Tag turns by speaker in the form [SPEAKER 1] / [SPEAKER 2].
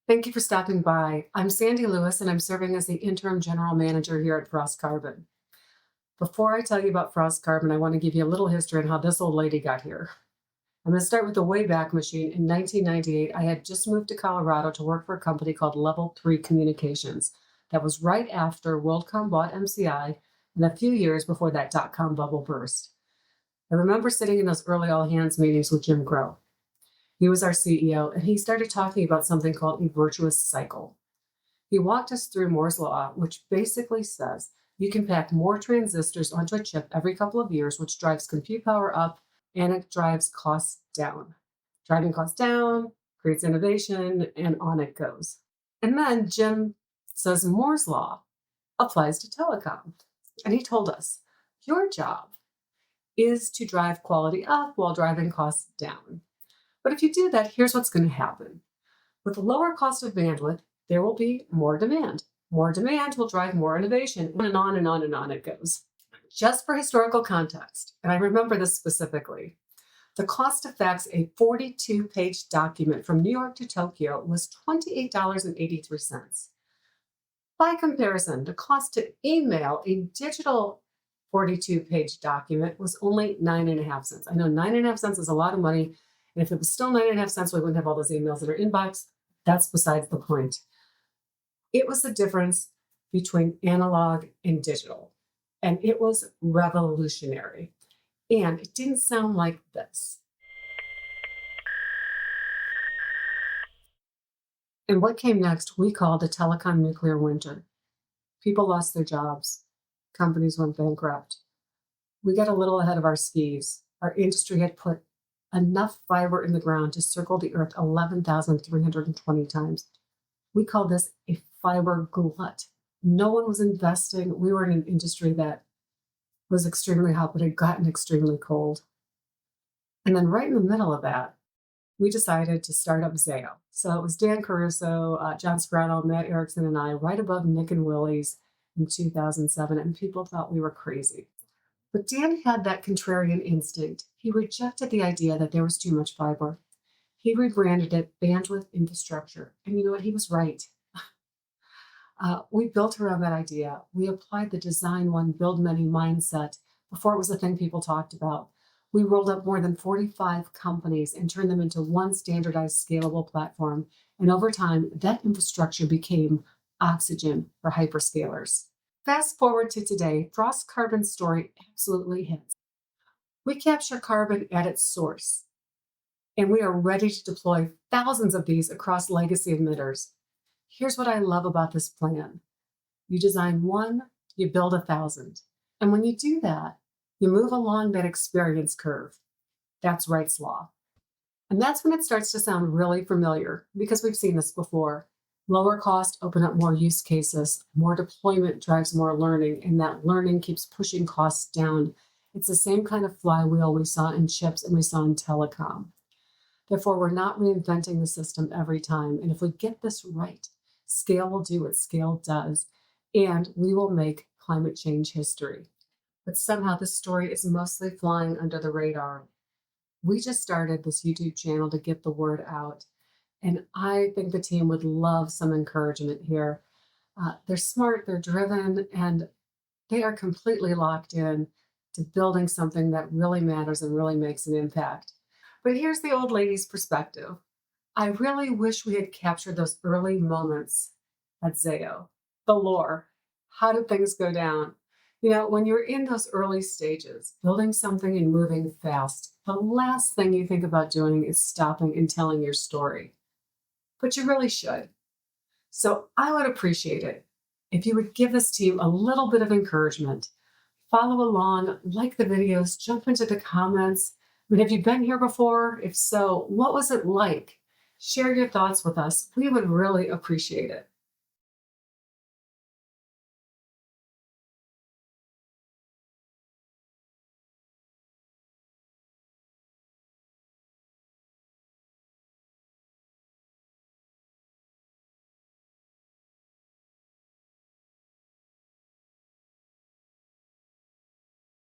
[SPEAKER 1] Thank you for stopping by. I'm Sandi Lewis, and I'm serving as the Interim General Manager here at FrostCarbon. Before I tell you about FrostCarbon, I want to give you a little history on how this old lady got here. I'm going to start with the Wayback Machine. In 1998, I had just moved to Colorado to work for a company called Level 3 Communications. That was right after WorldCom bought MCI and a few years before that dot-com bubble burst. I remember sitting in those early all-hands meetings with Jim Grow. He was our CEO, and he started talking about something called a virtuous cycle. He walked us through Moore's Law, which basically says you can pack more transistors onto a chip every couple of years, which drives compute power up and it drives costs down. Driving costs down creates innovation, and on it goes. And then Jim says Moore's Law applies to telecom. And he told us, your job is to drive quality up while driving costs down. But if you do that, here's what's going to happen. With a lower cost of bandwidth, there will be more demand. More demand will drive more innovation, and on and on and on it goes. Just for historical context, and I remember this specifically, the cost to fax a 42-page document from New York to Tokyo was $28.83. By comparison, the cost to email a digital 42-page document was only 9.5 cents. I know 9.5 cents is a lot of money. And if it was still 9.5 cents, we wouldn't have all those emails in our inbox. That's besides the point. It was the difference between analog and digital. And it was revolutionary. And it didn't sound like this. And what came next, we called the telecom nuclear winter. People lost their jobs. Companies went bankrupt. We got a little ahead of our skis. Our industry had put enough fiber in the ground to circle the earth 11,320 times. We call this a fiber glut. No one was investing. We were in an industry that was extremely hot, but had gotten extremely cold. And then right in the middle of that, we decided to start up Zayo. So it was Dan Caruso, John Sperano, Matt Erickson, and I, right above Nick and Willie's in 2007, and people thought we were crazy. But Dan had that contrarian instinct. He rejected the idea that there was too much fiber. He rebranded it bandwidth infrastructure. And you know what? He was right. We built around that idea. We applied the design one, build many mindset before it was a thing people talked about. We rolled up more than 45 companies and turned them into one standardized, scalable platform. And over time, that infrastructure became oxygen for hyperscalers. Fast forward to today, FrostCarbon's story absolutely hits. We capture carbon at its source, and we are ready to deploy thousands of these across legacy emitters. Here's what I love about this plan. You design one, you build 1,000. And when you do that, you move along that experience curve. That's Wright's law. And that's when it starts to sound really familiar, because we've seen this before. Lower cost open up more use cases, more deployment drives more learning, and that learning keeps pushing costs down. It's the same kind of flywheel we saw in chips and we saw in telecom. Therefore, we're not reinventing the system every time. And if we get this right, scale will do what scale does, and we will make climate change history. But somehow this story is mostly flying under the radar. We just started this YouTube channel to get the word out. And I think the team would love some encouragement here. They're smart, they're driven, and they are completely locked in to building something that really matters and really makes an impact. But here's the old lady's perspective. I really wish we had captured those early moments at Zayo. The lore. How did things go down? You know, when you're in those early stages, building something and moving fast, the last thing you think about doing is stopping and telling your story. But you really should. So I would appreciate it if you would give this team a little bit of encouragement. Follow along, like the videos, jump into the comments. I mean, have you been here before? If so, what was it like? Share your thoughts with us. We would really appreciate it.